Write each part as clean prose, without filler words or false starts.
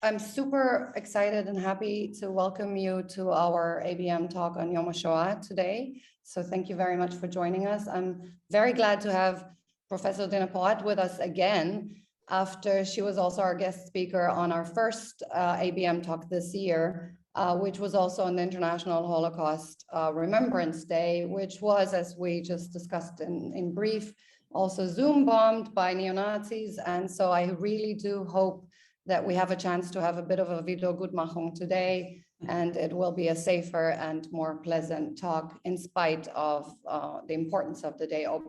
I'm super excited and happy to welcome you to our ABM Talk on Yom HaShoah today. So thank you very much for joining us. I'm very glad to have Professor Dina Porat with us again, after she was also our guest speaker on our first ABM Talk this year, which was also on the International Holocaust Remembrance Day, which was, as we just discussed in brief, also Zoom bombed by neo-Nazis. And so I really do hope that we have a chance to have a bit of a Wiedergutmachung today, and it will be a safer and more pleasant talk in spite of the importance of the day, or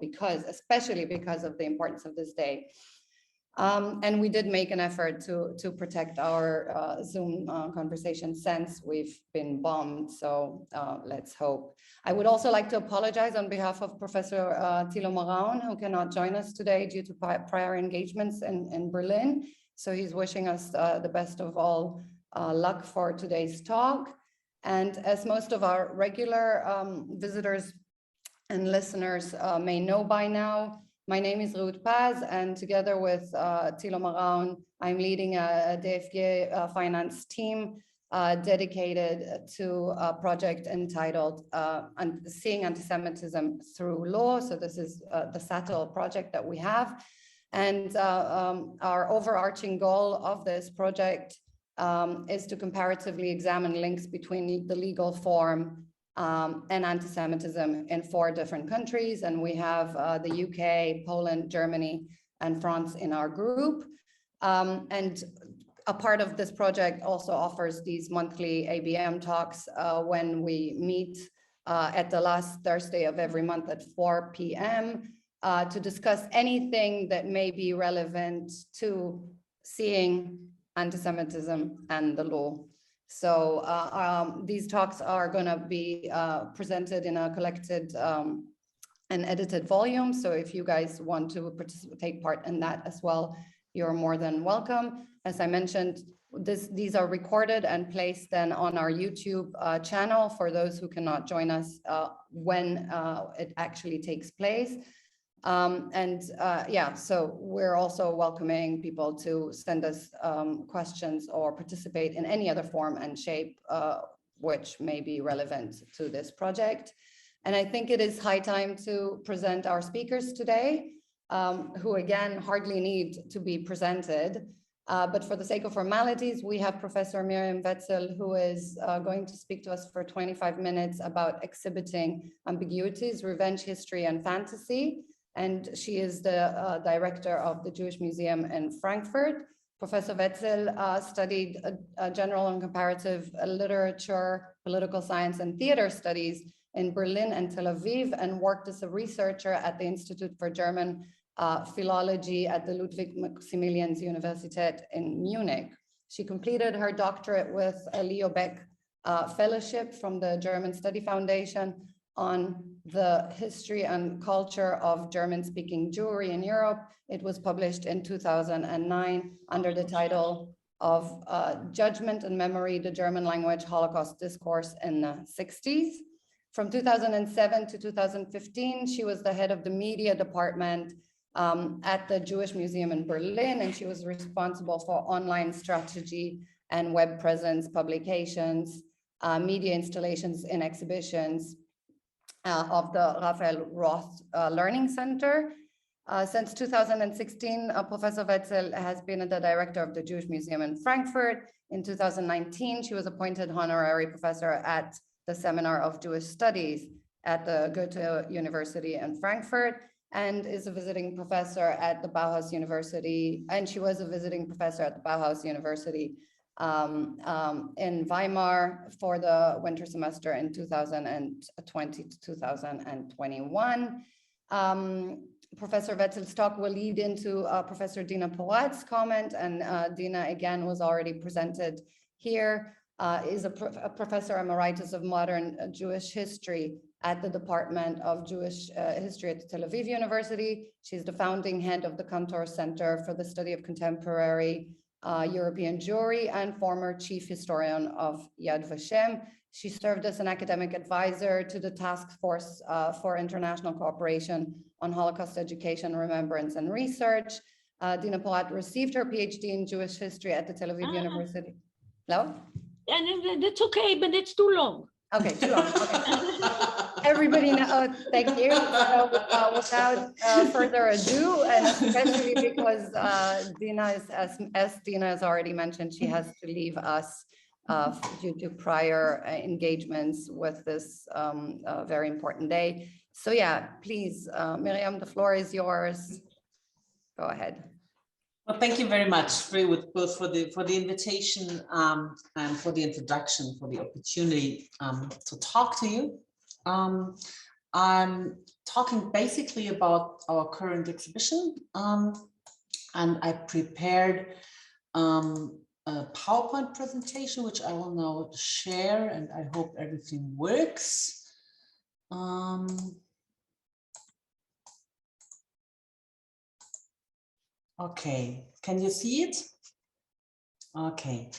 especially because of the importance of this day. And we did make an effort to protect our Zoom conversation since we've been bombed, so let's hope. I would also like to apologize on behalf of Professor Thilo Maraun, who cannot join us today due to prior engagements in Berlin. So he's wishing us the best of all luck for today's talk. And as most of our regular visitors and listeners may know by now, my name is Ruth Paz, and together with Thilo Maraun, I'm leading a DFG finance team dedicated to a project entitled Seeing Anti-Semitism Through Law. So this is the SATL project that we have. And our overarching goal of this project is to comparatively examine links between the legal form and anti-Semitism in 4 different countries. And we have the UK, Poland, Germany, and France in our group. And a part of this project also offers these monthly ABM talks when we meet at the last Thursday of every month at 4 p.m. To discuss anything that may be relevant to seeing anti-Semitism and the law. So these talks are going to be presented in a collected and edited volume. So if you guys want to take part in that as well, you're more than welcome. As I mentioned, these are recorded and placed then on our YouTube channel for those who cannot join us when it actually takes place. So we're also welcoming people to send us questions or participate in any other form and shape which may be relevant to this project. And I think it is high time to present our speakers today, who again hardly need to be presented. But for the sake of formalities, we have Professor Mirjam Wenzel, who is going to speak to us for 25 minutes about exhibiting ambiguities, revenge, history, and fantasy. And she is the director of the Jewish Museum in Frankfurt. Professor Wenzel studied general and comparative literature, political science, and theater studies in Berlin and Tel Aviv, and worked as a researcher at the Institute for German Philology at the Ludwig-Maximilians Universität in Munich. She completed her doctorate with a Leo Beck Fellowship from the German Study Foundation on the history and culture of German-speaking Jewry in Europe. It was published in 2009 under the title of Judgment and Memory, the German Language Holocaust Discourse in the 60s. From 2007 to 2015, she was the head of the media department at the Jewish Museum in Berlin, and she was responsible for online strategy and web presence, publications, media installations in exhibitions, of the Raphael Roth Learning Center. Since 2016, Professor Wenzel has been the director of the Jewish Museum in Frankfurt. In 2019, she was appointed Honorary Professor at the Seminar of Jewish Studies at the Goethe University in Frankfurt, and is a visiting professor at the Bauhaus University, and she was a visiting professor at the Bauhaus University in Weimar for the winter semester in 2020 to 2021. Professor Wenzel's talk will lead into Professor Dina Porat's comment, and Dina again was already presented here, is a Professor Emeritus of Modern Jewish History at the Department of Jewish History at Tel Aviv University. She's the founding head of the Kantor Center for the Study of Contemporary European Jewry and former chief historian of Yad Vashem. She served as an academic advisor to the Task Force for International Cooperation on Holocaust Education, Remembrance, and Research, Dina Porat received her PhD in Jewish history at the Tel Aviv University. No? And that's okay, but it's too long. Okay, too long. Okay. Everybody knows, thank you. So without further ado, and especially because Dina is, as Dina has already mentioned, she has to leave us due to prior engagements with this very important day. So yeah, please, Miriam, the floor is yours. Go ahead. Well, thank you very much, both for the invitation and for the introduction, for the opportunity to talk to you. I'm talking basically about our current exhibition, and I prepared a PowerPoint presentation, which I will now share, and I hope everything works. Okay, can you see it? Okay,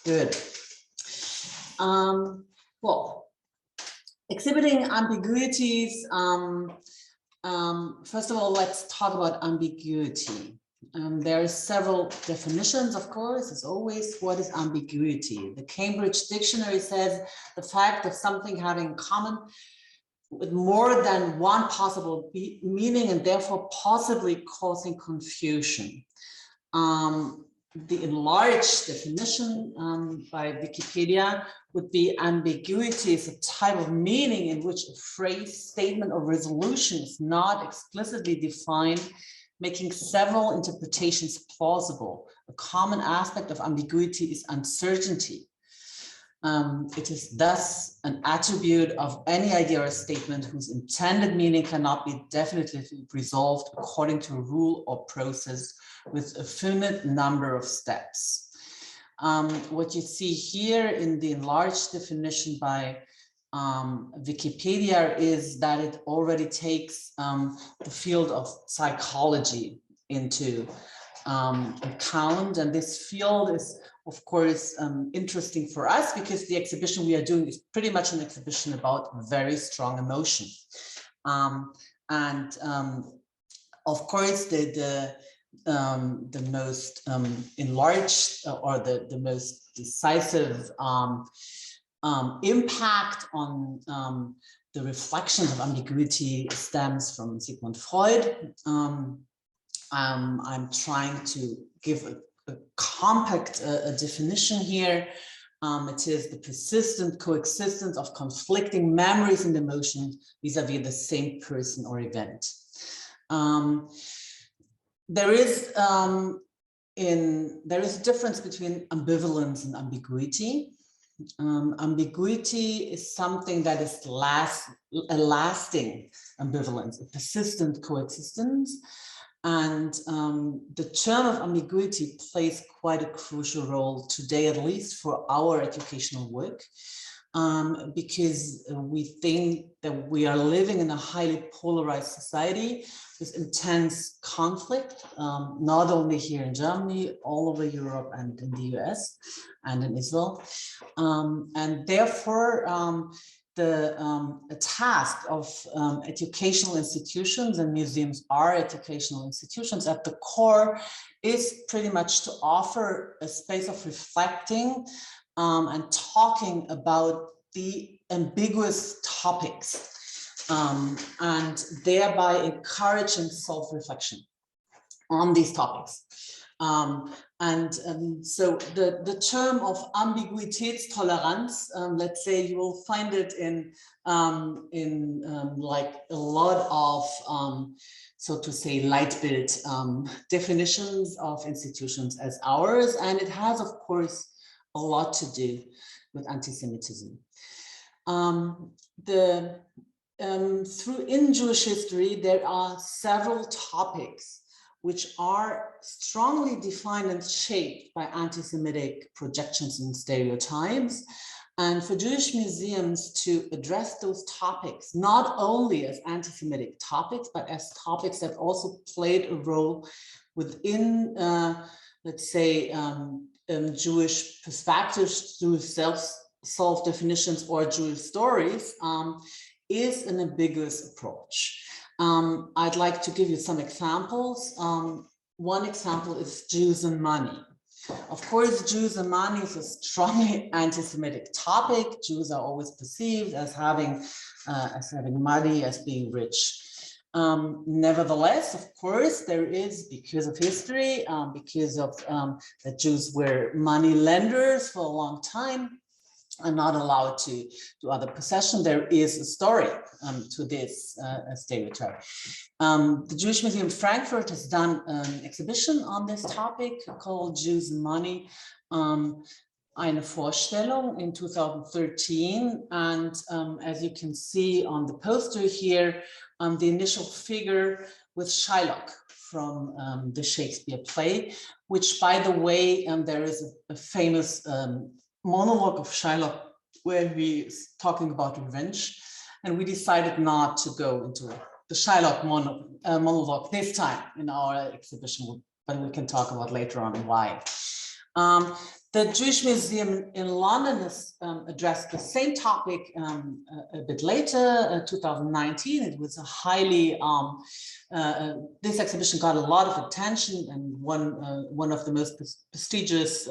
good. Well, exhibiting ambiguities. First of all, let's talk about ambiguity. There are several definitions, of course, as always. What is ambiguity? The Cambridge Dictionary says the fact of something having in common with more than one possible meaning and therefore possibly causing confusion. The enlarged definition by Wikipedia would be ambiguity is a type of meaning in which a phrase, statement, or resolution is not explicitly defined, making several interpretations plausible. A common aspect of ambiguity is uncertainty. It is thus an attribute of any idea or statement whose intended meaning cannot be definitively resolved according to a rule or process with a finite number of steps. What you see here in the enlarged definition by Wikipedia is that it already takes the field of psychology into account, and this field is of course interesting for us because the exhibition we are doing is pretty much an exhibition about very strong emotion, and of course the most enlarged or the most decisive impact on the reflections of ambiguity stems from Sigmund Freud. I'm trying to give a compact definition here. It is the persistent coexistence of conflicting memories and emotions vis-a-vis the same person or event. There is a difference between ambivalence and ambiguity. Ambiguity is something that is a lasting ambivalence, a persistent coexistence. And the term of ambiguity plays quite a crucial role today, at least for our educational work, because we think that we are living in a highly polarized society with intense conflict, not only here in Germany, all over Europe and in the US and in Israel. And therefore, the task of educational institutions, and museums are educational institutions, at the core is pretty much to offer a space of reflecting and talking about the ambiguous topics, and thereby encouraging self-reflection on these topics. So the term of Ambiguitätstoleranz, let's say you will find it in like a lot of, so to say, Leitbild definitions of institutions as ours, and it has, of course, a lot to do with anti-Semitism. In Jewish history, there are several topics which are strongly defined and shaped by anti-Semitic projections and stereotypes. And for Jewish museums to address those topics, not only as anti-Semitic topics, but as topics that also played a role within, let's say, Jewish perspectives through self-definitions or Jewish stories, is an ambiguous approach. I'd like to give you some examples. one example is Jews and money. Of course, Jews and money is a strongly anti-Semitic topic. Jews are always perceived as having money, as being rich. Nevertheless, of course, there is, because of history, because of that Jews were money lenders for a long time, are not allowed to do other possession. There is a story to this stereotype. The Jewish Museum Frankfurt has done an exhibition on this topic called Jews and Money, eine Vorstellung in 2013. And as you can see on the poster here, the initial figure with Shylock from the Shakespeare play, which, by the way, there is a famous monologue of Shylock where he is talking about revenge, and we decided not to go into the Shylock monologue this time in our exhibition, but we can talk about later on why. The Jewish Museum in London has addressed the same topic a bit later, 2019. It was a highly, this exhibition got a lot of attention and one of the most prestigious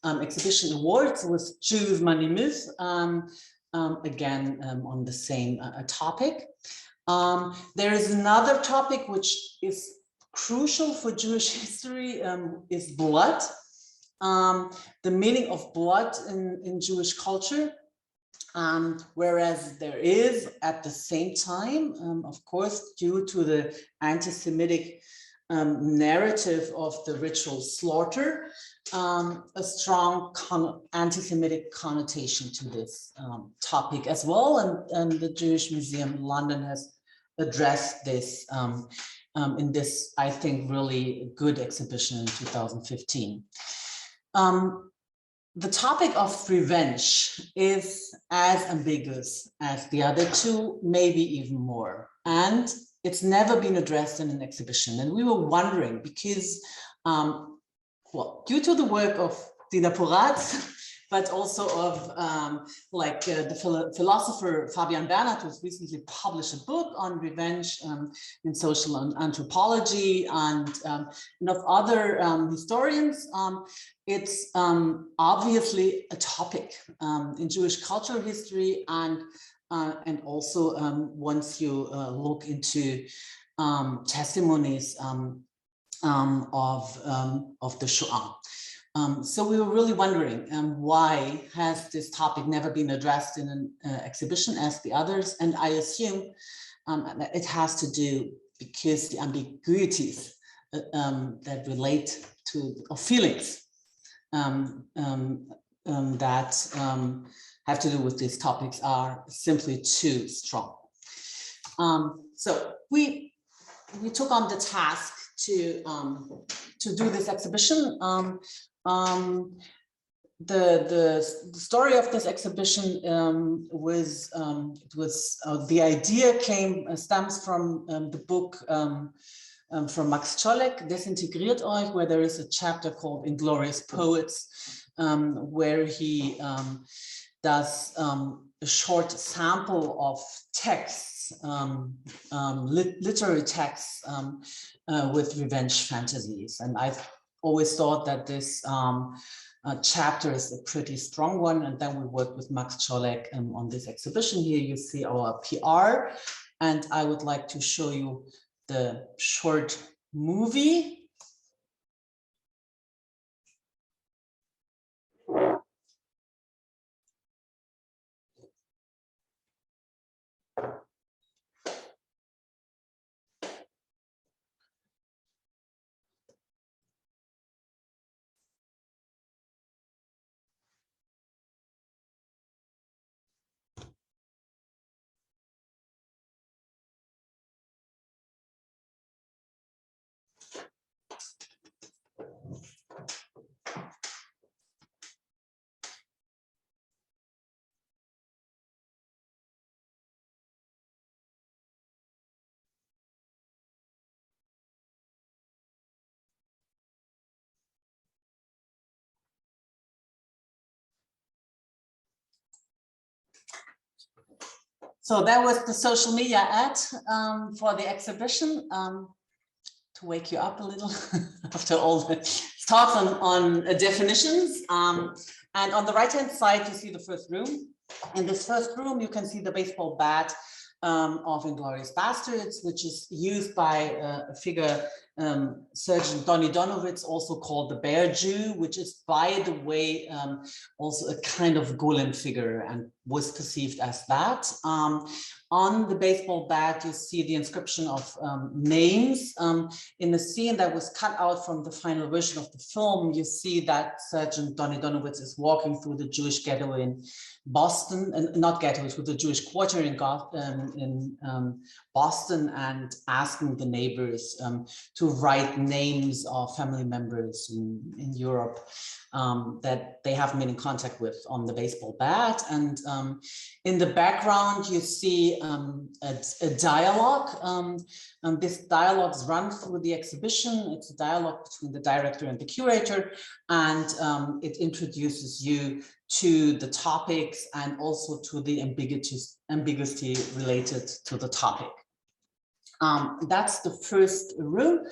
exhibition awards was Jews, Money, Myth, again on the same topic. There is another topic which is crucial for Jewish history, is blood. The meaning of blood in Jewish culture, whereas there is at the same time, of course, due to the anti-Semitic narrative of the ritual slaughter, a strong anti-Semitic connotation to this topic as well, and the Jewish Museum in London has addressed this in this, I think, really good exhibition in 2015. The topic of revenge is as ambiguous as the other two, maybe even more, and it's never been addressed in an exhibition. And we were wondering because, well, due to the work of Dina Porat, but also of the philosopher Fabian Bernard, who's recently published a book on revenge in social anthropology, and of other historians, it's obviously a topic in Jewish cultural history, and also once you look into testimonies of the Shoah. So we were really wondering why has this topic never been addressed in an exhibition as the others, and I assume that it has to do because the ambiguities that relate to feelings that have to do with these topics are simply too strong. So we took on the task to do this exhibition. The story of this exhibition was the idea stems from the book from Max Czolek, Desintegriert euch, where there is a chapter called Inglorious Poets, where he does a short sample of texts, literary texts with revenge fantasies. And I've always thought that this chapter is a pretty strong one. And then we worked with Max Czolek on this exhibition. Here you see our PR. And I would like to show you the short movie. So that was the social media ad for the exhibition. to wake you up a little after all the talks on definitions. And on the right-hand side, you see the first room. In this first room, you can see the baseball bat of Inglourious Bastards, which is used by a figure, Surgeon Donny Donowitz, also called the Bear Jew, which is, by the way, also a kind of golem figure and was perceived as that. On the baseball bat, you see the inscription of names. In the scene that was cut out from the final version of the film, you see that Surgeon Donny Donowitz is walking through the Jewish ghetto in Boston, and not ghetto, through the Jewish quarter in Boston, and asking the neighbors to write names of family members in Europe that they haven't been in contact with on the baseball bat. And in the background, you see a dialogue. This dialogues run through the exhibition. It's a dialogue between the director and the curator, and it introduces you to the topics and also to the ambiguity related to the topic. That's the first room,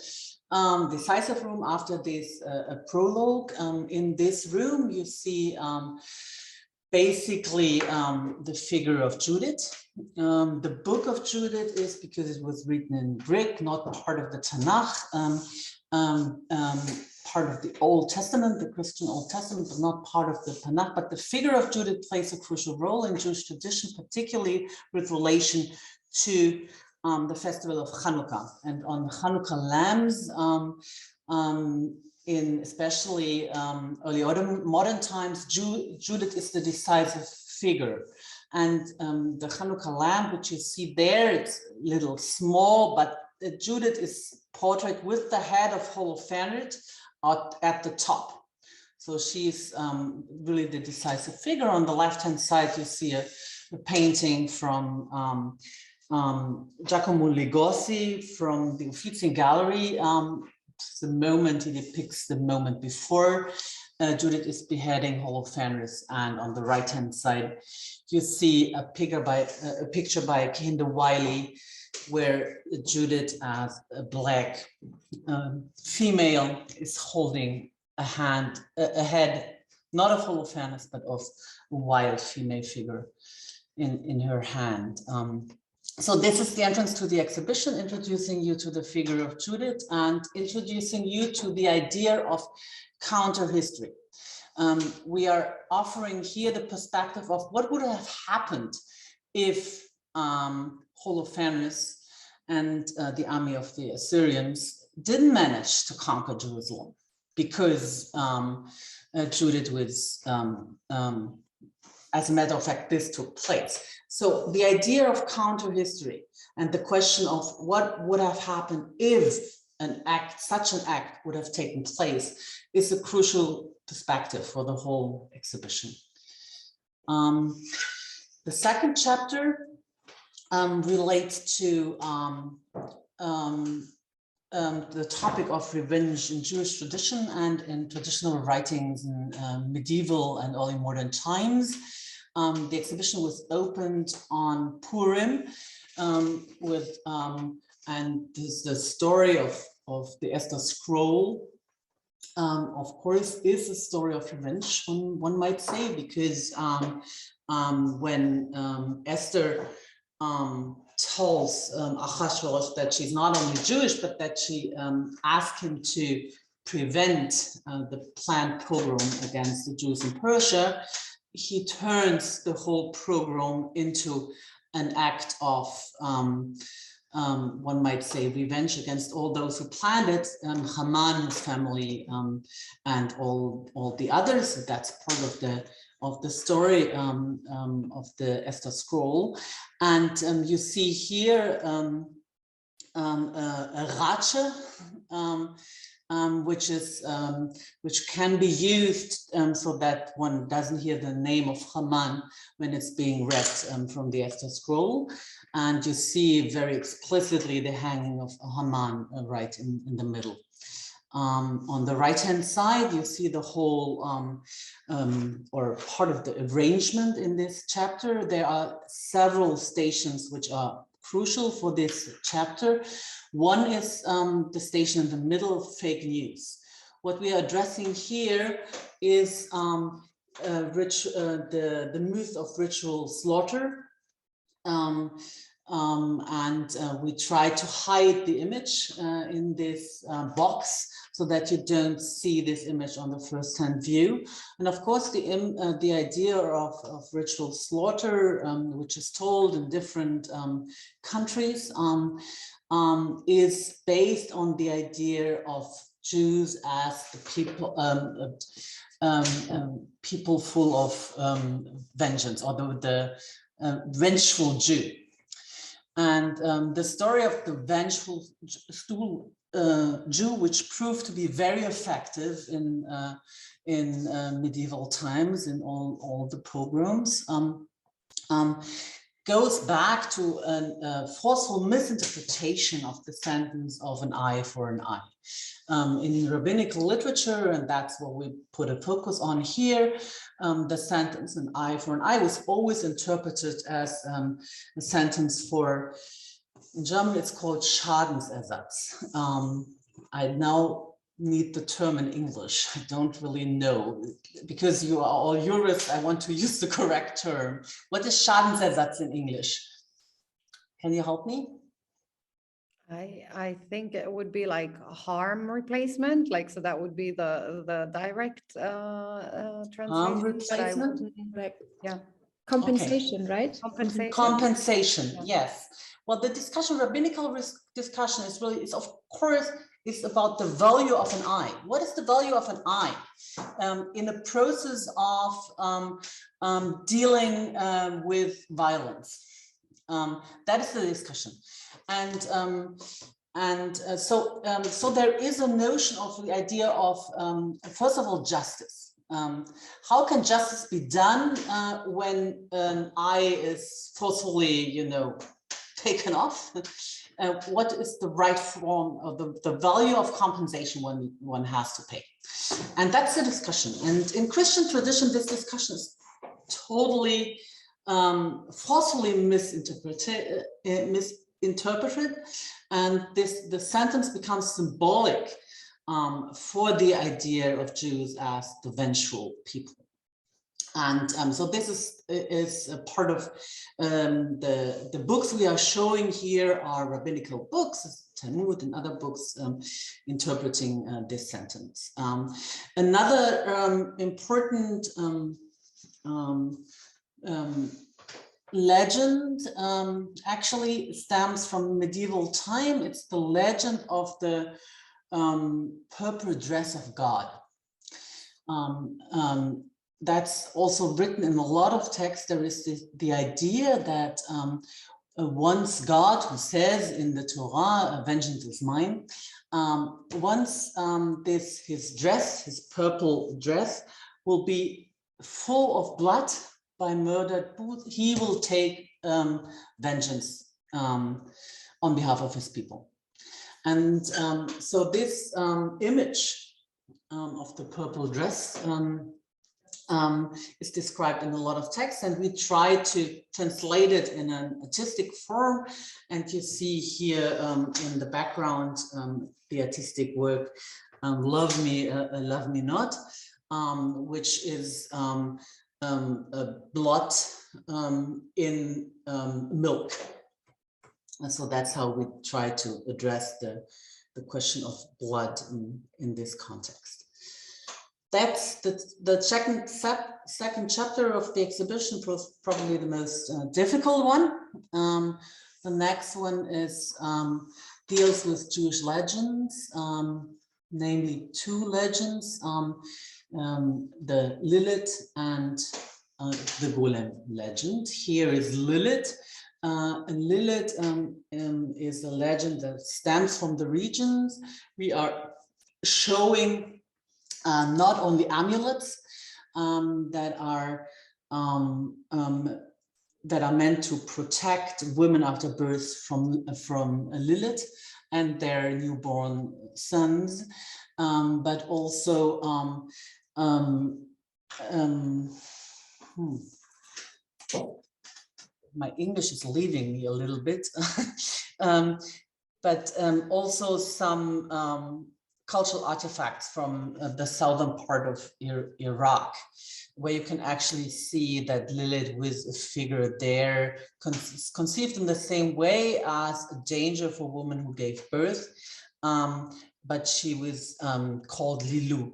decisive room after this prologue. In this room, you see basically the figure of Judith. The book of Judith is, because it was written in Greek, not part of the Tanakh, part of the Old Testament, the Christian Old Testament, but not part of the Tanakh. But the figure of Judith plays a crucial role in Jewish tradition, particularly with relation to the festival of Hanukkah. And on Hanukkah lamps, in especially early modern times, Judith is the decisive figure. And the Hanukkah lamp, which you see there, it's a little small, but Judith is portrayed with the head of Holofernes at the top. So she's really the decisive figure. On the left-hand side, you see a painting from Giacomo Ligosi from the Uffizi Gallery. The moment, he depicts the moment before Judith is beheading Holofernes, and on the right-hand side you see a picture by Kehinde Wiley, where Judith, as a black female, is holding a head, not of Holofernes, but of a wild female figure in her hand. So this is the entrance to the exhibition, introducing you to the figure of Judith and introducing you to the idea of counter history. We are offering here the perspective of what would have happened if Holofernes and the army of the Assyrians didn't manage to conquer Jerusalem, because Judith was, as a matter of fact, this took place. So the idea of counter history and the question of what would have happened if such an act would have taken place is a crucial perspective for the whole exhibition. The second chapter relates to the topic of revenge in Jewish tradition and in traditional writings in medieval and early modern times. The exhibition was opened on Purim and this, the story of the Esther scroll, of course, is a story of revenge, one might say, because when Esther tells Achashverosh that she's not only Jewish, but that she asked him to prevent the planned pogrom against the Jews in Persia, he turns the whole pogrom into an act of, one might say, revenge against all those who planned it, Haman, his family, and all the others. That's part of the story of the Esther scroll. And you see here a Rache, which can be used so that one doesn't hear the name of Haman when it's being read from the Esther scroll. And you see very explicitly the hanging of Haman right in the middle. On the right-hand side, you see the whole, or part of the arrangement in this chapter. There are several stations which are crucial for this chapter. One is the station in the middle, fake news. What we are addressing here is the myth of ritual slaughter. We try to hide the image in this box so that you don't see this image on the first-hand view. And of course, the idea of ritual slaughter, which is told in different countries, is based on the idea of Jews as the people full of vengeance, or the vengeful Jew. And the story of the vengeful Jew, which proved to be very effective in medieval times in all the pogroms, goes back to a forceful misinterpretation of the sentence of an eye for an eye. In rabbinical literature, and that's what we put a focus on here, the sentence an eye for an eye was always interpreted as a sentence for, in German it's called Schadensersatz. I now need the term in English. I don't really know, because you are all jurists, I want to use the correct term. What is Schadensersatz in English? Can you help me? I think it would be like harm replacement, like, so that would be the direct translation. Harm replacement? Yeah. Compensation, right? Compensation. Compensation, Yeah. yes. Well, the discussion, rabbinical discussion is really, of course, is about the value of an eye. What is the value of an eye in the process of dealing with violence? That is the discussion. So there is a notion of the idea of, first of all, justice. How can justice be done when an eye is forcefully, taken off? What is the right form of the value of compensation one has to pay? And that's the discussion. And in Christian tradition, this discussion is totally forcefully misinterpreted, and the sentence becomes symbolic for the idea of Jews as the vengeful people. And so this is a part of the books we are showing here are rabbinical books, Talmud and other books interpreting this sentence. Another important legend actually stems from medieval time. It's the legend of the purple dress of God. That's also written in a lot of texts. There is the idea that once God, who says in the Torah, vengeance is mine, once his dress, his purple dress, will be full of blood by murdered booth, he will take vengeance on behalf of his people. And so this image of the purple dress is described in a lot of texts, and we try to translate it in an artistic form. And you see here in the background the artistic work Love Me, Love Me Not, which is blood in milk. And so that's how we try to address the question of blood in this context. That's the second chapter of the exhibition, probably the most difficult one. The next one is deals with Jewish legends, namely two legends, the Lilith and the Golem legend. Here is Lilith. And Lilith is a legend that stems from the regions. We are showing not only amulets that are meant to protect women after birth from Lilith and their newborn sons, but also my English is leaving me a little bit, but also some cultural artifacts from the southern part of Iraq, where you can actually see that Lilith was a figure there conceived in the same way as a danger for a woman who gave birth, but she was called Lilu.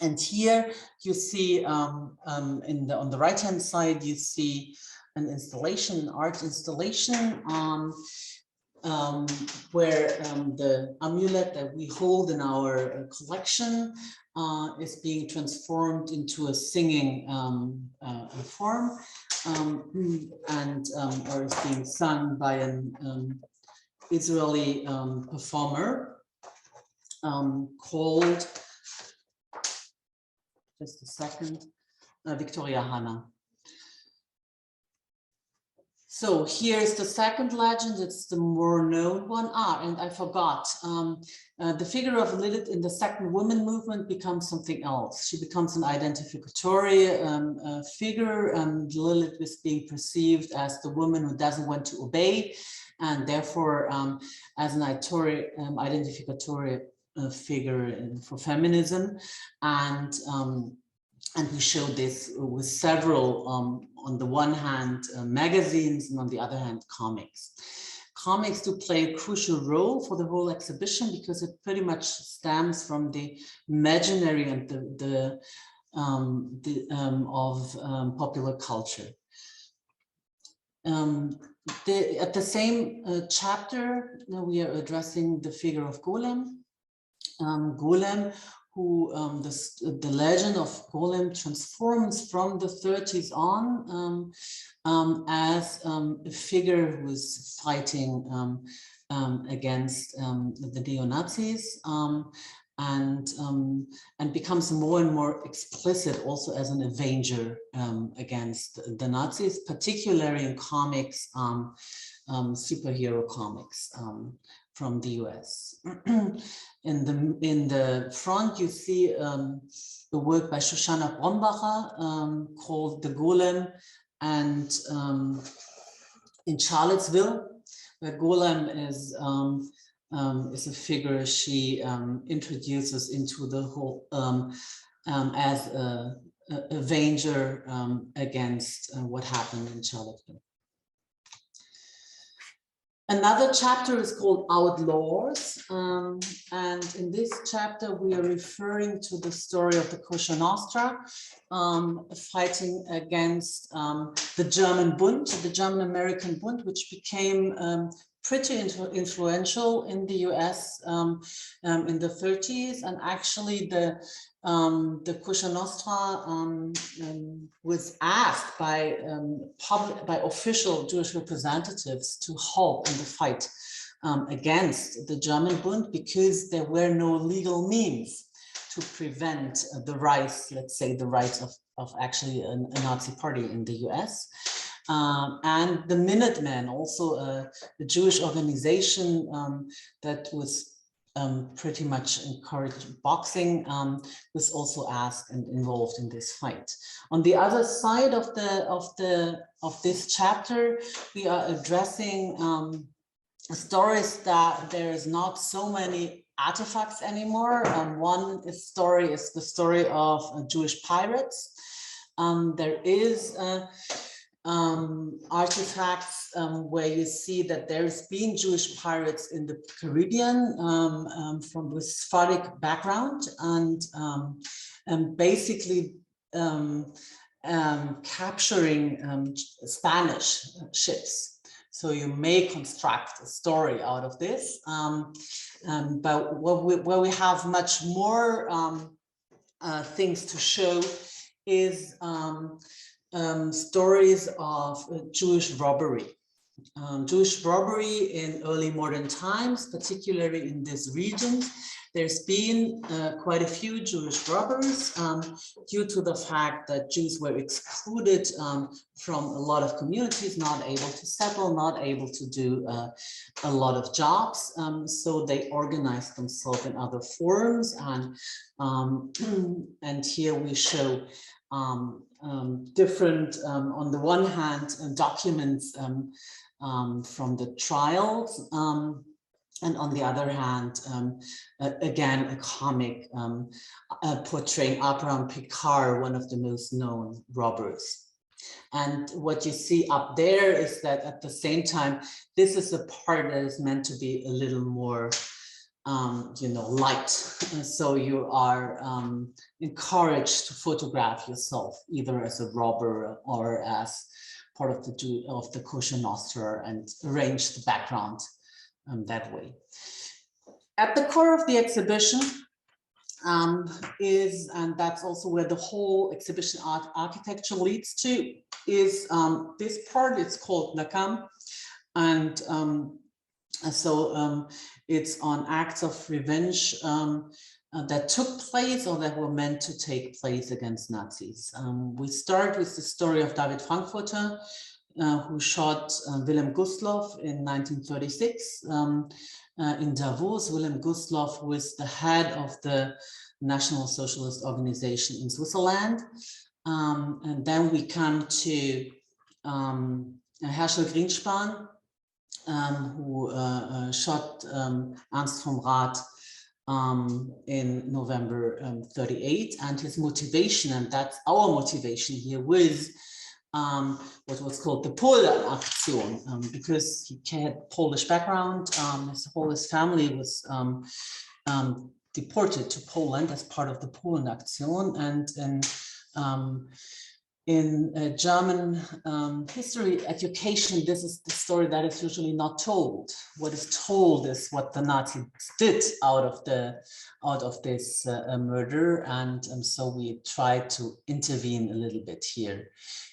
And here you see on the right-hand side, you see an installation, an art installation where the amulet that we hold in our collection is being transformed into a singing form or is being sung by an Israeli performer called, just a second, Victoria Hanna. So here's the second legend. It's the more known one. And I forgot. The figure of Lilith in the second woman movement becomes something else. She becomes an identificatory figure. Lilith is being perceived as the woman who doesn't want to obey, and therefore as an identificatory figure for feminism. And we showed this with several, on the one hand, magazines, and on the other hand, comics. Comics do play a crucial role for the whole exhibition because it pretty much stems from the imaginary and of popular culture. At the same chapter, we are addressing the figure of Golem. Golem, who the legend of Golem transforms from the 30s on as a figure who is fighting against the neo-Nazis and becomes more and more explicit also as an avenger against the Nazis, particularly in comics, superhero comics from the US. In the front, you see the work by Shoshana Brombacher called The Golem, and in Charlottesville, where Golem is a figure she introduces into the whole as a avenger against what happened in Charlottesville. Another chapter is called Outlaws, and in this chapter we are referring to the story of the Kosher Nostra fighting against the German Bund, the German-American Bund, which became pretty influential in the US in the 30s, and actually the Kosher Nostra was asked by official Jewish representatives to help in the fight against the German Bund because there were no legal means to prevent the rise, let's say, the rise of actually a Nazi party in the US. And the Minutemen, also a Jewish organization that was pretty much encouraged boxing, was also asked and involved in this fight. On the other side of this chapter, we are addressing stories that there is not so many artifacts anymore. One story is the story of Jewish pirates. There is artifacts where you see that there's been Jewish pirates in the Caribbean from with Sephardic background, and basically capturing Spanish ships. So you may construct a story out of this, but where we have much more things to show is stories of Jewish robbery. Jewish robbery in early modern times, particularly in this region. There's been quite a few Jewish robberies due to the fact that Jews were excluded from a lot of communities, not able to settle, not able to do a lot of jobs. So they organized themselves in other forms. And here we show different, on the one hand, documents from the trials, and on the other hand, again, a comic portraying Abraham Picard, one of the most known robbers. And what you see up there is that at the same time, this is a part that is meant to be a little more, light. And so you are encouraged to photograph yourself, either as a robber or as part of the Kosher Nostra, and arrange the background that way. At the core of the exhibition is, and that's also where the whole exhibition art architecture leads to, is this part. It's called Nakam, and so it's on acts of revenge that took place or that were meant to take place against Nazis. We start with the story of David Frankfurter, who shot Wilhelm Gustloff in 1936 in Davos. Wilhelm Gustloff was the head of the National Socialist Organization in Switzerland. And then we come to Herschel Grienspan, who shot Ernst vom Rath in November 38, and his motivation, and that's our motivation here, was what was called the Porat Aktion, because he had Polish background. His family was deported to Poland as part of the Poland Aktion, and in German history education, this is the story that is usually not told. What is told is what the Nazis did out of this murder, and so we try to intervene a little bit here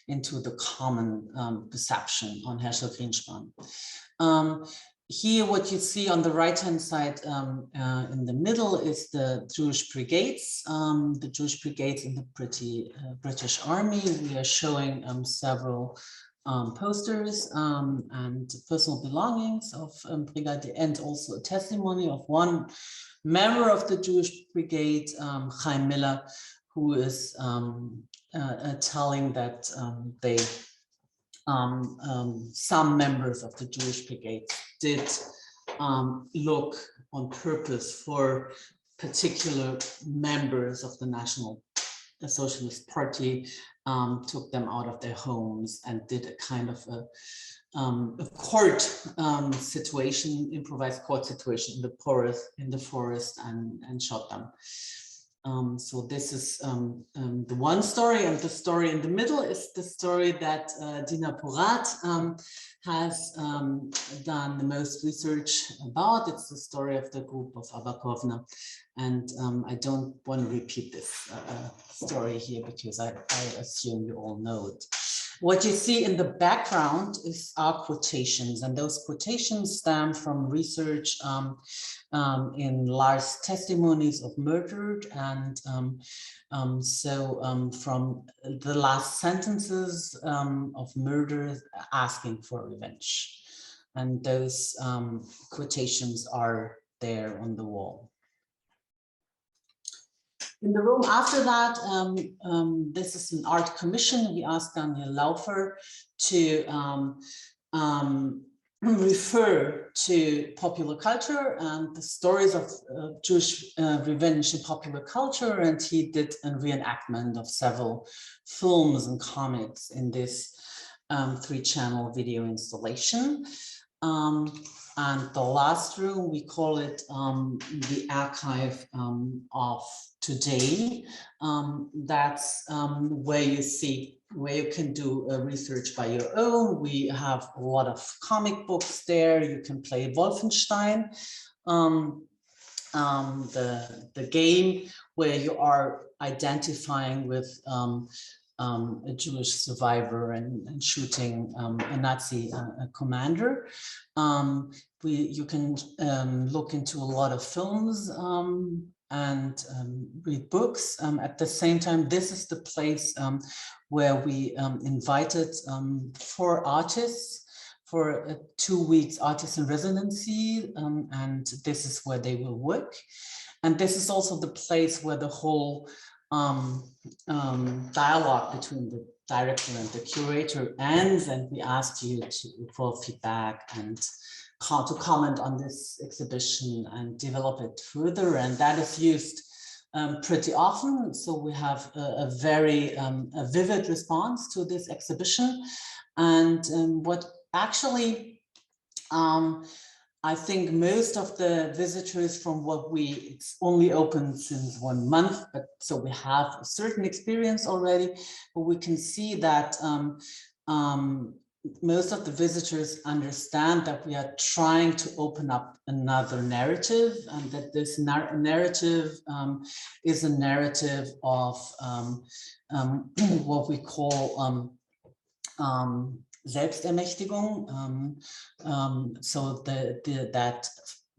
into the common perception on Herschel Grienspan. Here, what you see on the right-hand side in the middle is the Jewish brigades, in the British Army. We are showing several posters and personal belongings of brigade, and also a testimony of one member of the Jewish brigade, Chaim Miller, who is telling that some members of the Jewish brigade did look on purpose for particular members of the National Socialist Party, took them out of their homes and did a kind of a court situation, improvised court situation in the forest, and shot them. So this is the one story, and the story in the middle is the story that Dina Porat has done the most research about. It's the story of the group of Abakovna, and I don't want to repeat this story here because I assume you all know it. What you see in the background are quotations, and those quotations stem from research in Lars' testimonies of murdered, and from the last sentences of murder asking for revenge. And those quotations are there on the wall. In the room after that, this is an art commission. We asked Daniel Laufer to refer to popular culture and the stories of Jewish revenge in popular culture, and he did a reenactment of several films and comics in this 3-channel video installation. And the last room, we call it the archive of today. That's where you can do research by your own. We have a lot of comic books there. You can play Wolfenstein, the game where you are identifying with a Jewish survivor and shooting a Nazi commander. You can look into a lot of films and read books. At the same time, this is the place where we invited 4 artists for 2 weeks artist in residency, and this is where they will work. And this is also the place where the whole dialogue between the director and the curator ends, and we asked you for feedback and to comment on this exhibition and develop it further, and that is used pretty often. So we have a very a vivid response to this exhibition, and what actually I think most of the visitors from it's only open since 1 month, but so we have a certain experience already, but we can see that most of the visitors understand that we are trying to open up another narrative, and that this narrative is a narrative of what we call Selbstermächtigung, so that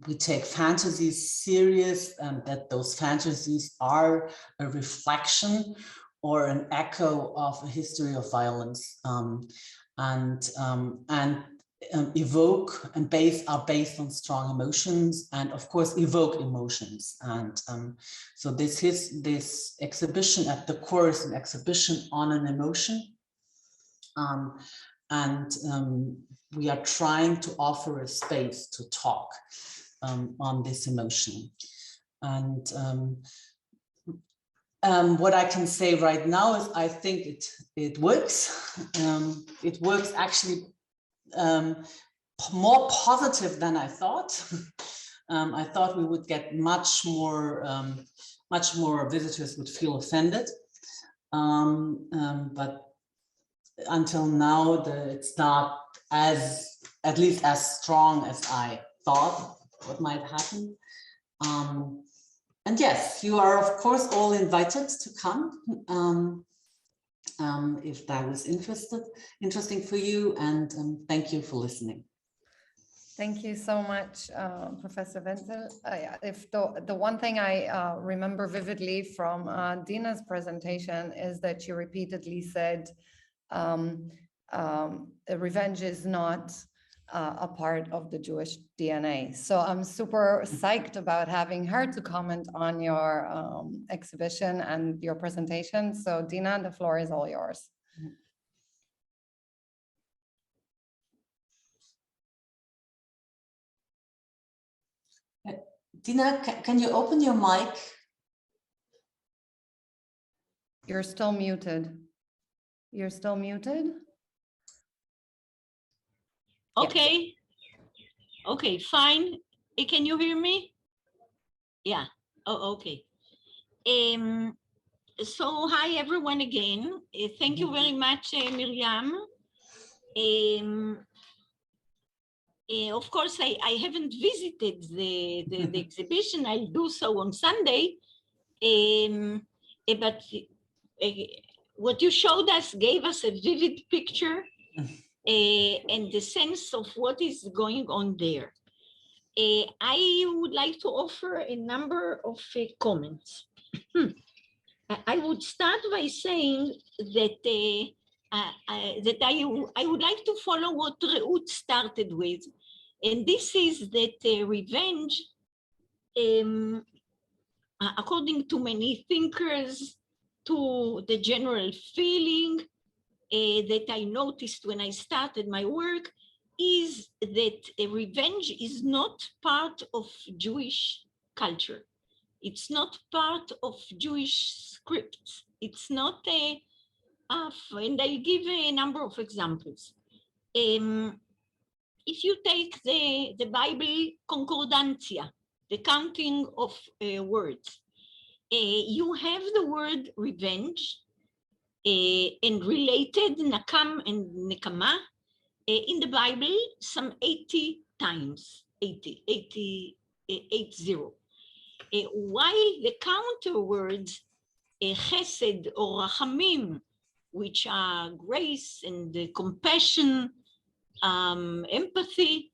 we take fantasies serious, and that those fantasies are a reflection or an echo of a history of violence, and evoke and are based on strong emotions, and of course evoke emotions. And so this exhibition at the core is an exhibition on an emotion. We are trying to offer a space to talk on this emotion. And what I can say right now is I think it works. It works actually more positive than I thought. I thought we would get much more visitors would feel offended. But until now, it's not at least as strong as I thought what might happen. And yes, you are of course all invited to come if that was interesting for you. And thank you for listening. Thank you so much, Professor Wenzel. If the one thing I remember vividly from Dina's presentation is that she repeatedly said, revenge is not a part of the Jewish DNA. So I'm super psyched about having her to comment on your exhibition and your presentation. So Dina, the floor is all yours. Dina, can you open your mic? You're still muted. You're still muted? Okay. Yes. Okay, fine. Can you hear me? Yeah. Oh, okay. So hi everyone again. Thank you very much, Miriam. Of course, I haven't visited the exhibition. I'll do so on Sunday. But what you showed us gave us a vivid picture and the sense of what is going on there. I would like to offer a number of comments. I would start by saying that I would like to follow what Reut started with, and this is that revenge, according to many thinkers, to the general feeling that I noticed when I started my work, is that revenge is not part of Jewish culture. It's not part of Jewish scripts. It's not and I'll give a number of examples. If you take the Bible concordantia, the counting of words, you have the word revenge and related Nakam and Nakama in the Bible some 80 times, 80. While the counter words chesed or rachamim, which are grace and compassion, empathy,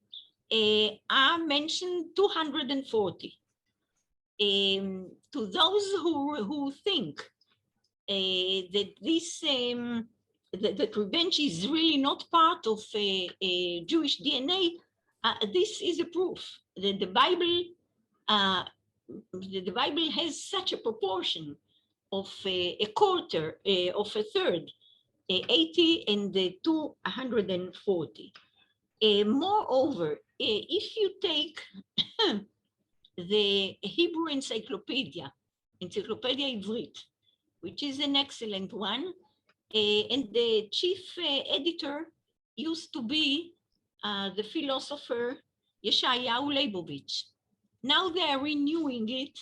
are mentioned 240. To those who think that this that revenge is really not part of Jewish DNA, this is a proof that the Bible has such a proportion of a quarter, of a third, 80 and 240. Moreover, if you take the Hebrew Encyclopedia Ivrit, which is an excellent one, and the chief editor used to be the philosopher Yeshayahu Leibovich. Now they are renewing it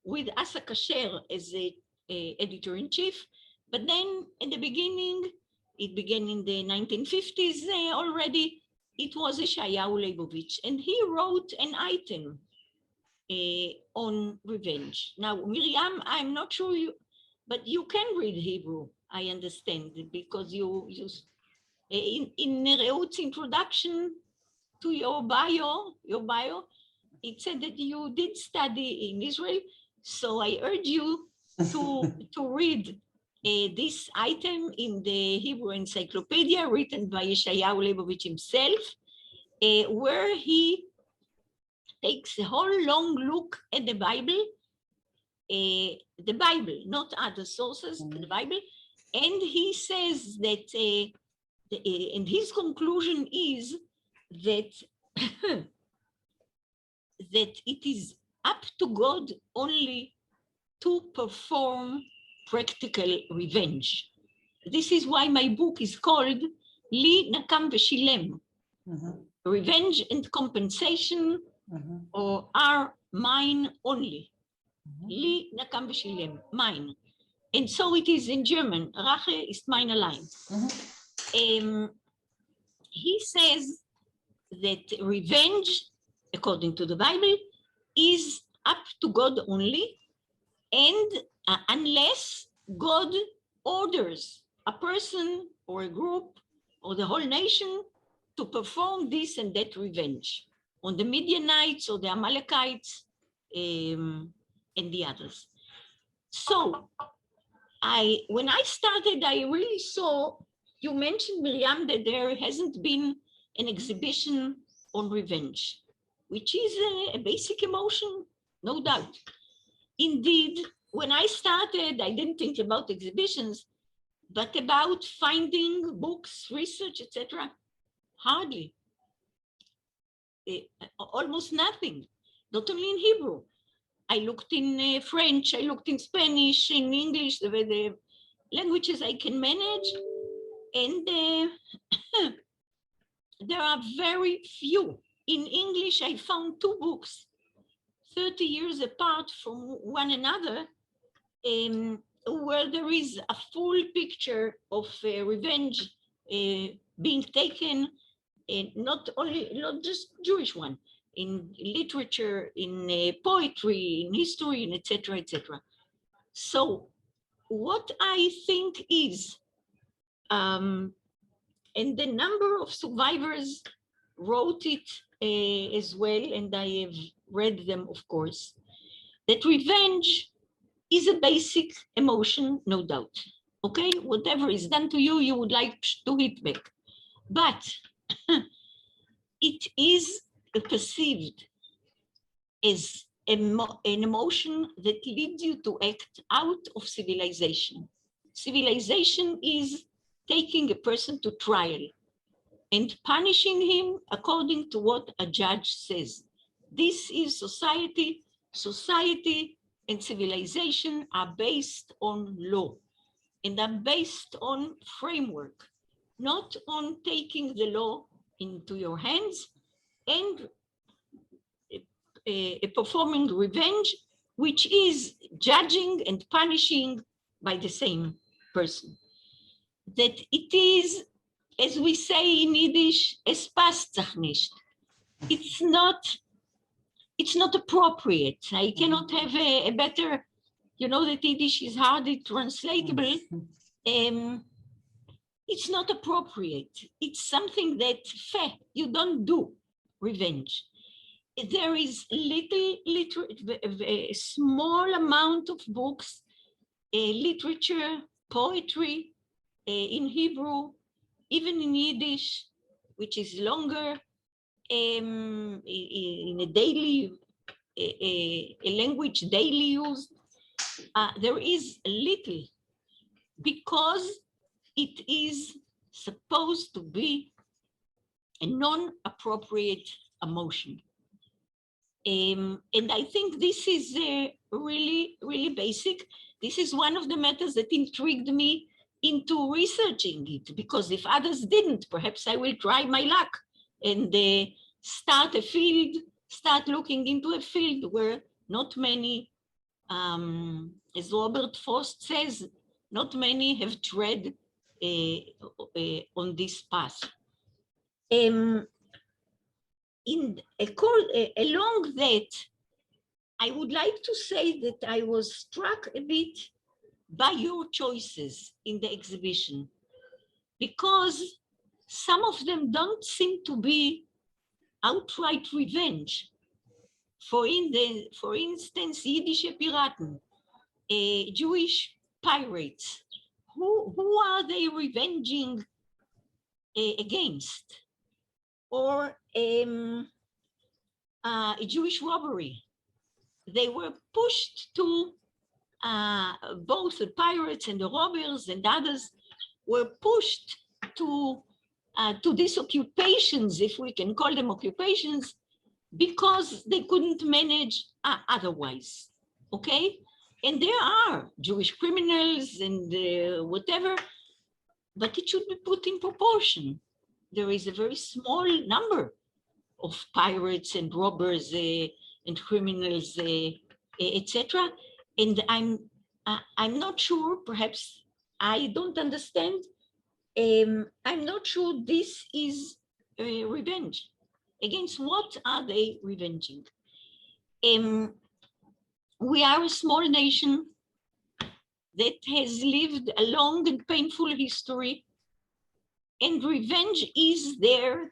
with Asa Kasher as the editor-in-chief, but then in the beginning, it began in the 1950s already, it was Yeshayahu Leibovich, and he wrote an item on revenge. Now, Miriam, I'm not sure but you can read Hebrew, I understand, because you in Reut's introduction to your bio, it said that you did study in Israel. So I urge you to read this item in the Hebrew Encyclopedia written by Yeshayahu Leibovich himself, where he takes a whole long look at the Bible, not other sources, the Bible, and he says that, and his conclusion is that that it is up to God only to perform practical revenge. This is why my book is called Li Nakam Veshilem, Revenge and Compensation, or are mine only. Li Nakam Veshilem, mine. And so it is in German, Rache ist mine allein. He says that revenge, according to the Bible, is up to God only, and unless God orders a person or a group or the whole nation to perform this and that revenge on the Midianites or the Amalekites and the others. So when I started, I really saw, you mentioned, Miriam, that there hasn't been an exhibition on revenge, which is a basic emotion, no doubt. Indeed, when I started, I didn't think about exhibitions, but about finding books, research, etc. Hardly. Almost nothing, not only in Hebrew. I looked in French, I looked in Spanish, in English, the languages I can manage, and there are very few. In English, I found 2 books, 30 years apart from one another, where there is a full picture of revenge being taken, not just Jewish one, in literature, in poetry, in history, and etc., etc. So what I think is, and the number of survivors wrote it as well, and I have read them, of course, that revenge is a basic emotion, no doubt. Okay, whatever is done to you, you would like to hit back. But it is perceived as an emotion that leads you to act out of civilization. Civilization is taking a person to trial and punishing him according to what a judge says. This is society. Society and civilization are based on law and are based on framework, not on taking the law into your hands and performing revenge, which is judging and punishing by the same person. That it is, as we say in Yiddish, es passt sich nicht. It's not appropriate. I cannot have a better, you know that Yiddish is hardly translatable. It's not appropriate. It's something that you don't do revenge. There is a small amount of books, literature, poetry in Hebrew, even in Yiddish, which is longer, in a daily, a language daily used. there is little, because it is supposed to be a non-appropriate emotion. And I think this is really, really basic. This is one of the matters that intrigued me into researching it, because if others didn't, perhaps I will try my luck and start looking into a field where not many, as Robert Frost says, not many have tread on this path. Along that, I would like to say that I was struck a bit by your choices in the exhibition, because some of them don't seem to be outright revenge. For instance, Jiddische Piraten, Jewish pirates. Who are they revenging against? Or a Jewish robbery. They were pushed to, both the pirates and the robbers and others were pushed to these occupations, if we can call them occupations, because they couldn't manage otherwise, okay? And there are Jewish criminals and whatever, but it should be put in proportion. There is a very small number of pirates and robbers and criminals, etc. And I'm not sure, perhaps I don't understand. I'm not sure this is revenge. Against what are they revenging? We are a small nation that has lived a long and painful history, and revenge is there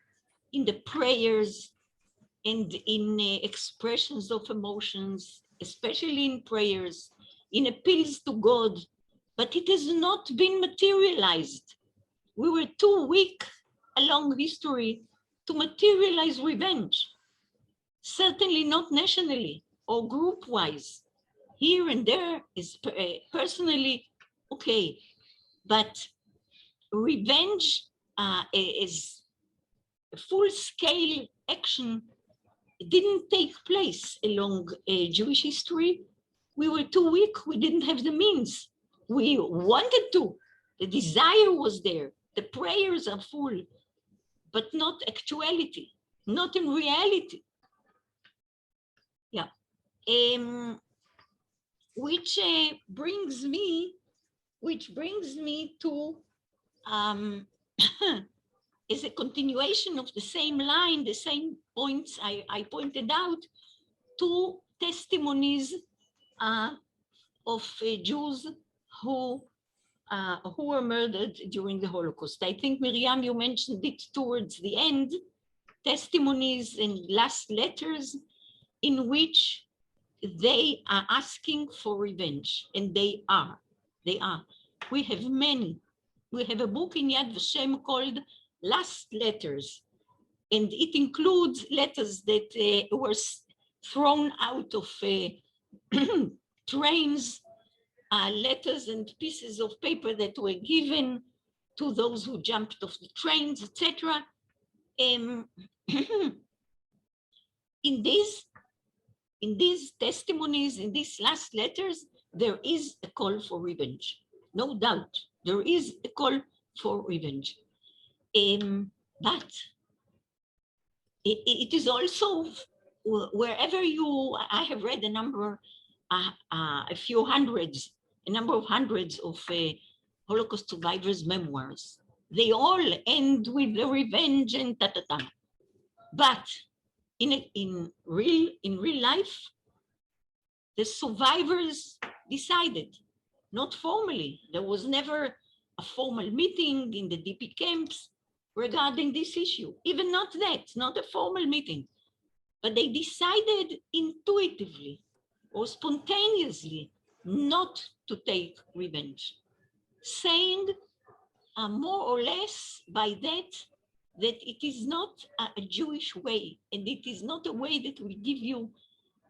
in the prayers and in expressions of emotions, especially in prayers, in appeals to God, but it has not been materialized. We were too weak along history to materialize revenge, certainly not nationally or group-wise. Here and there is personally okay, but revenge is a full-scale action. It didn't take place along Jewish history. We were too weak. We didn't have the means. We wanted to. The desire was there. The prayers are full, but not actuality, not in reality. Yeah. Which brings me to is a continuation of the same line, the same points I pointed out, to testimonies of Jews who were murdered during the Holocaust. I think, Miriam, you mentioned it towards the end, testimonies and last letters in which they are asking for revenge, and they are. We have many. We have a book in Yad Vashem called Last Letters, and it includes letters that were thrown out of trains, letters and pieces of paper that were given to those who jumped off the trains, etc. In these testimonies, in these last letters, there is a call for revenge. No doubt, there is a call for revenge. But it is also, wherever I have read a number of hundreds of Holocaust survivors' memoirs. They all end with the revenge and ta-ta-ta. But in real life, the survivors decided, not formally. There was never a formal meeting in the DP camps regarding this issue. Even not that, not a formal meeting. But they decided intuitively or spontaneously not to take revenge, saying more or less by that it is not a Jewish way, and it is not a way that will give you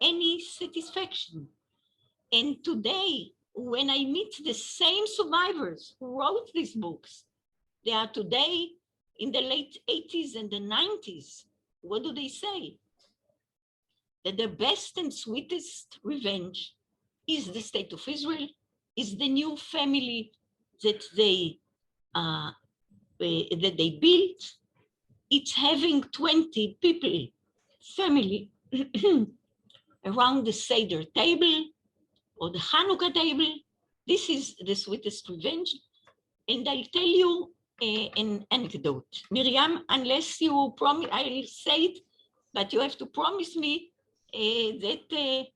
any satisfaction. And today, when I meet the same survivors who wrote these books, they are today in the late 80s and the 90s. What do they say? That the best and sweetest revenge is the state of Israel, is the new family that they built. It's having 20 people, family, around the Seder table or the Hanukkah table. This is the sweetest revenge. And I'll tell you an anecdote. Miriam, unless you promise, I'll say it, but you have to promise me that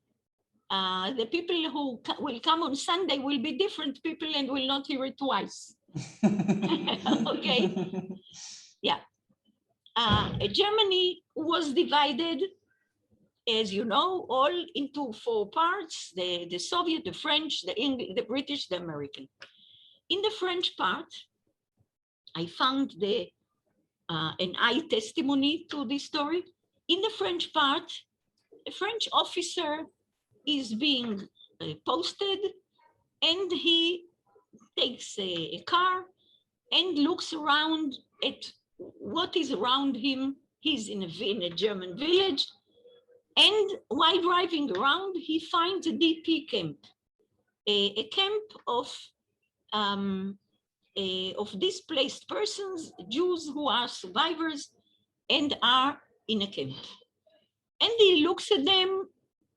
the people who will come on Sunday will be different people and will not hear it twice. Okay? Yeah. Germany was divided, as you know, all into 4 parts: the Soviet, the French, the English, the British, the American. In the French part, I found an eye testimony to this story. In the French part, a French officer is being posted, and he takes a car and looks around at what is around him. He's in a German village, and while driving around, he finds a DP camp, a camp of displaced persons, Jews who are survivors and are in a camp. And he looks at them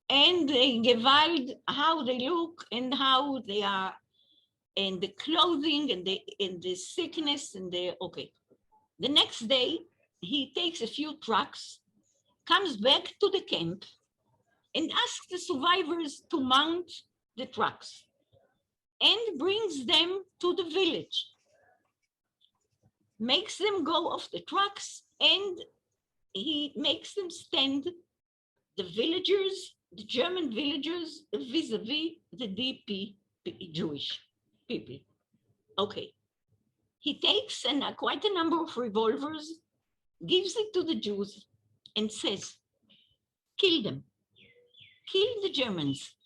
and they Gewalt, how they look and how they are, and the clothing and the sickness and okay. The next day, he takes a few trucks, comes back to the camp and asks the survivors to mount the trucks and brings them to the village, makes them go off the trucks, and he makes them stand, the villagers, the German villagers, vis-a-vis the DP Jewish people. Okay. He takes quite a number of revolvers, gives it to the Jews, and says, kill them, kill the Germans.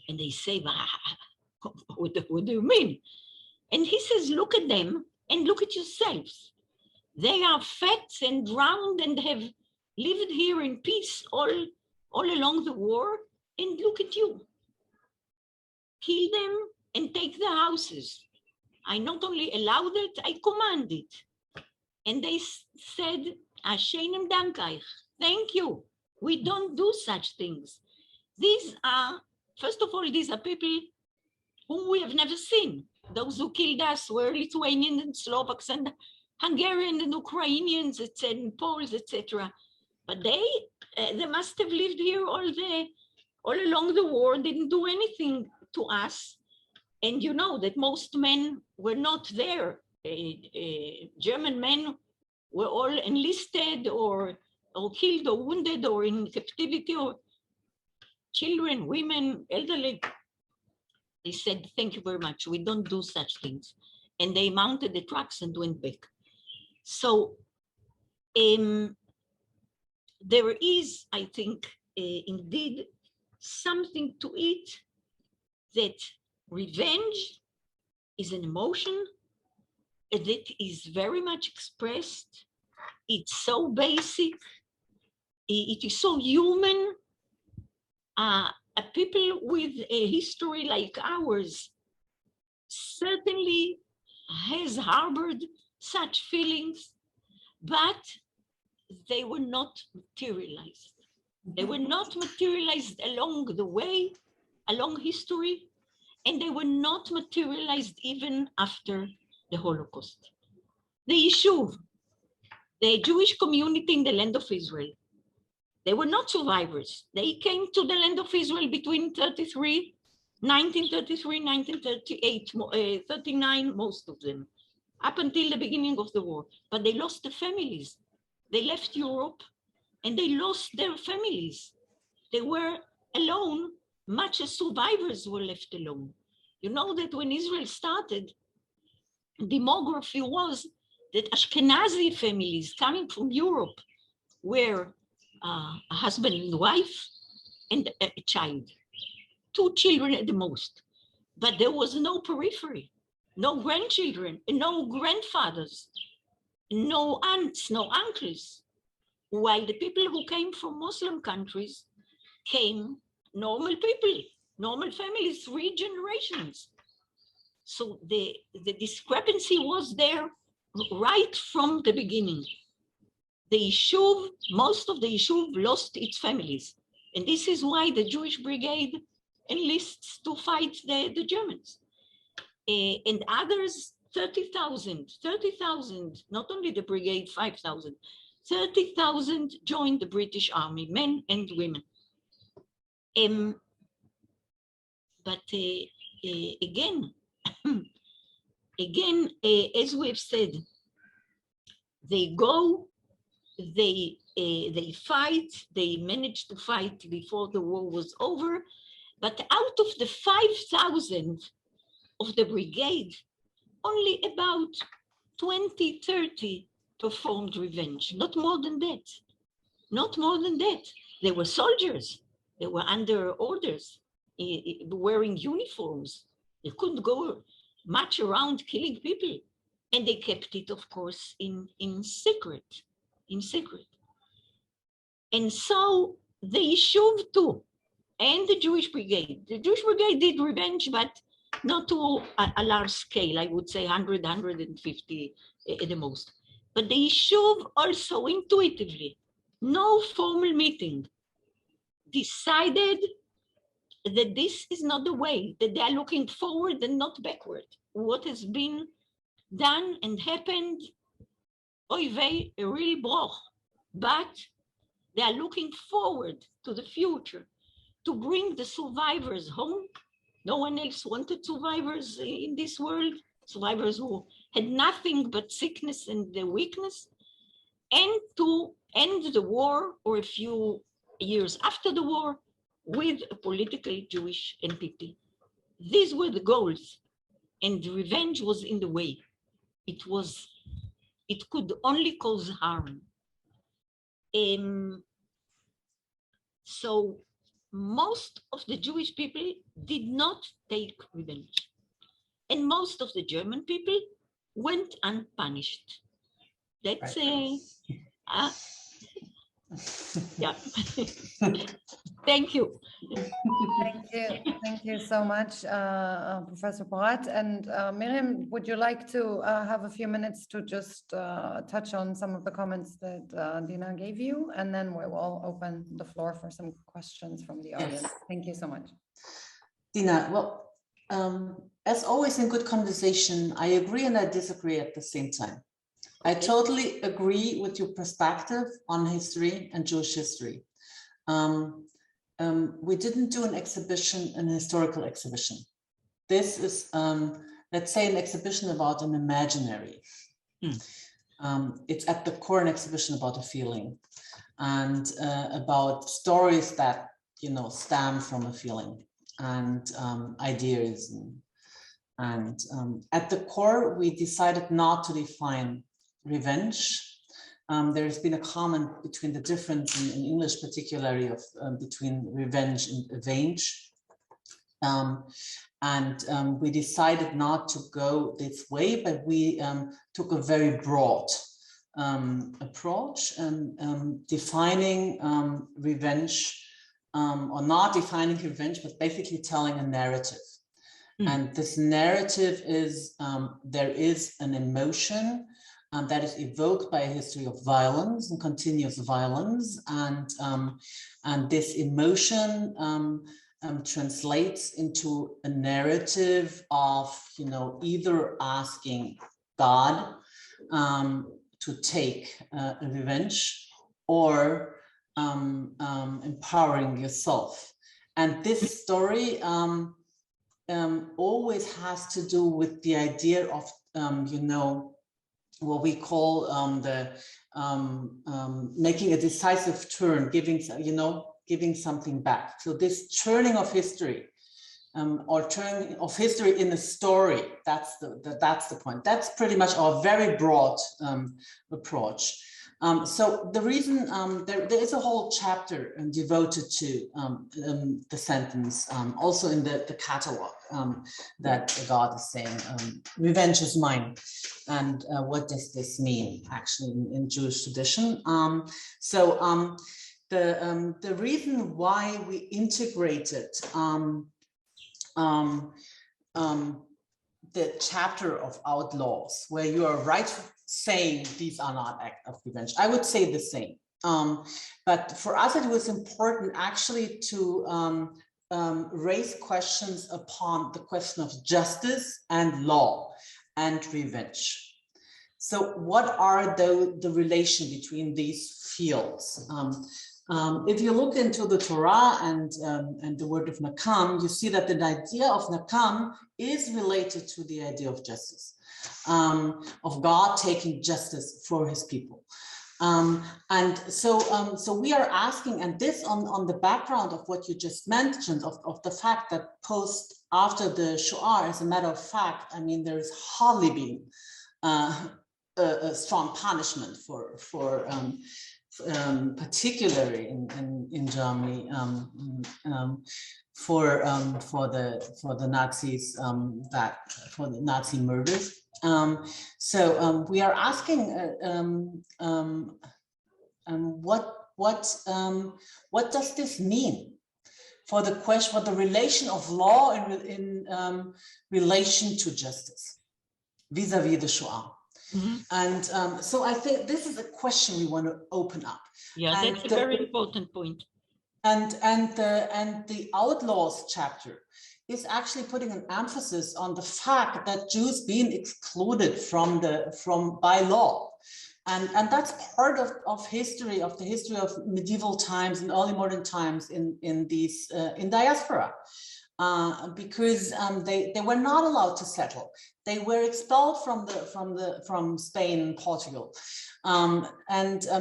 And they say, what do you mean? And he says, look at them and look at yourselves. They are fat and round and have lived here in peace all along the war, and look at you. Kill them and take the houses. I not only allow that, I command it. And they said, Asheinem Dankaich, thank you. We don't do such things. These are, first of all, these are people whom we have never seen. Those who killed us were Lithuanians and Slovaks and Hungarians and Ukrainians and Poles, etc. But they must have lived here all along the war, didn't do anything to us. And you know that most men were not there. German men were all enlisted or killed or wounded or in captivity, or children, women, elderly. They said, thank you very much. We don't do such things. And they mounted the trucks and went back. So there is, I think, indeed something to it that revenge is an emotion that is very much expressed. It's so basic. It is so human. People with a history like ours certainly has harbored such feelings, but they were not materialized. They were not materialized along the way, along history, and they were not materialized even after the Holocaust. The Yishuv, the Jewish community in the land of Israel, they were not survivors. They came to the land of Israel between 1933, 1938, 39, most of them, up until the beginning of the war. But they lost their families. They left Europe and they lost their families. They were alone, much as survivors were left alone. You know that when Israel started, demography was that Ashkenazi families coming from Europe were a husband and wife and a child, 2 children at the most. but there was no periphery, no grandchildren, no grandfathers, no aunts, no uncles, while the people who came from Muslim countries came normal people, normal families, 3 generations. So the discrepancy was there right from the beginning. The Yishuv, most of the Yishuv lost its families. And this is why the Jewish Brigade enlists to fight the Germans. And others, 30,000, not only the brigade, 5,000, 30,000 joined the British Army, men and women. But again, as we've said, they go, they fight, they managed to fight before the war was over, but out of the 5,000 of the brigade, only about 20, 30 performed revenge, not more than that, not more than that. They were soldiers, they were under orders, wearing uniforms. They couldn't go much around killing people. And they kept it, of course, in secret. And so the Yishuv too, and the Jewish Brigade. The Jewish Brigade did revenge, but not to a large scale, I would say 100, 150 at the most. But the Yishuv also intuitively, no formal meeting, decided that this is not the way, that they are looking forward and not backward. What has been done and happened, oy vey, a real broch, but they are looking forward to the future, to bring the survivors home. No one else wanted survivors in this world, survivors who had nothing but sickness and weakness, and to end the war, or a few years after the war, with a political Jewish entity. These were the goals, and revenge was in the way. It could only cause harm. So most of the Jewish people did not take revenge. And most of the German people went unpunished. That's yeah. Thank you. Thank you so much, Professor Porat. And Miriam, would you like to have a few minutes to just touch on some of the comments that Dina gave you? And then we will open the floor for some questions from the audience. Yes. Thank you so much. Dina, well, as always in good conversation, I agree and I disagree at the same time. I totally agree with your perspective on history and Jewish history. We didn't do an exhibition, an historical exhibition. This is, let's say, an exhibition about an imaginary. It's at the core an exhibition about a feeling and about stories that, stem from a feeling and ideas. And at the core, we decided not to define revenge. There's been a comment between the difference in English, particularly of between revenge and avenge. We decided not to go this way, but we took a very broad approach and defining revenge, or not defining revenge, but basically telling a narrative. And this narrative is, there is an emotion that is evoked by a history of violence and continuous violence, and this emotion translates into a narrative of, either asking God to take a revenge, or empowering yourself. And this story always has to do with the idea of, what we call making a decisive turn, giving something back. So this turning of history, or turning of history in a story, that's the point. That's pretty much our very broad approach. So the reason there is a whole chapter devoted to the sentence, also in the catalog, that God is saying, revenge is mine. And what does this mean actually in Jewish tradition? The reason why we integrated the chapter of Outlaws, where you are right saying these are not acts of revenge, I would say the same. But for us, it was important actually to raise questions upon the question of justice and law and revenge. So what are the relation between these fields? If you look into the Torah and the word of Nakam, you see that the idea of Nakam is related to the idea of justice, of God taking justice for his people. So we are asking, and this on the background of what you just mentioned, of the fact that after the Shoah, as a matter of fact, I mean, there's hardly been a strong punishment for particularly in Germany, for the Nazis, for the Nazi murders. So we are asking what does this mean for the question, for the relation of law in relation to justice vis-a-vis the Shoah. Mm-hmm. And so I think this is a question we want to open up. Yeah, and that's a very important point. And the Outlaws chapter is actually putting an emphasis on the fact that Jews being excluded by law. And that's part of the history of medieval times and early modern times in diaspora. Because they were not allowed to settle. They were expelled from Spain and Portugal, and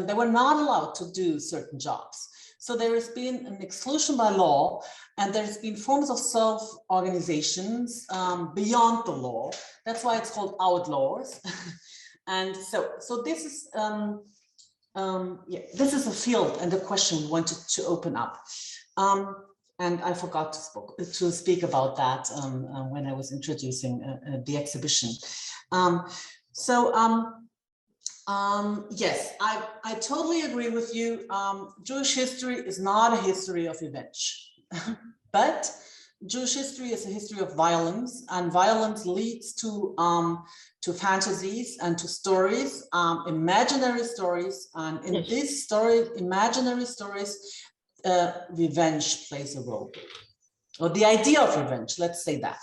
they were not allowed to do certain jobs. So there has been an exclusion by law, and there's been forms of self-organizations beyond the law. That's why it's called Outlaws. And so this is this is a field and a question we wanted to open up. And I forgot to speak about that when I was introducing the exhibition. Yes, I totally agree with you. Jewish history is not a history of revenge, but Jewish history is a history of violence, and violence leads to fantasies and to stories, imaginary stories, and in these imaginary stories, revenge plays a role, or the idea of revenge, let's say that.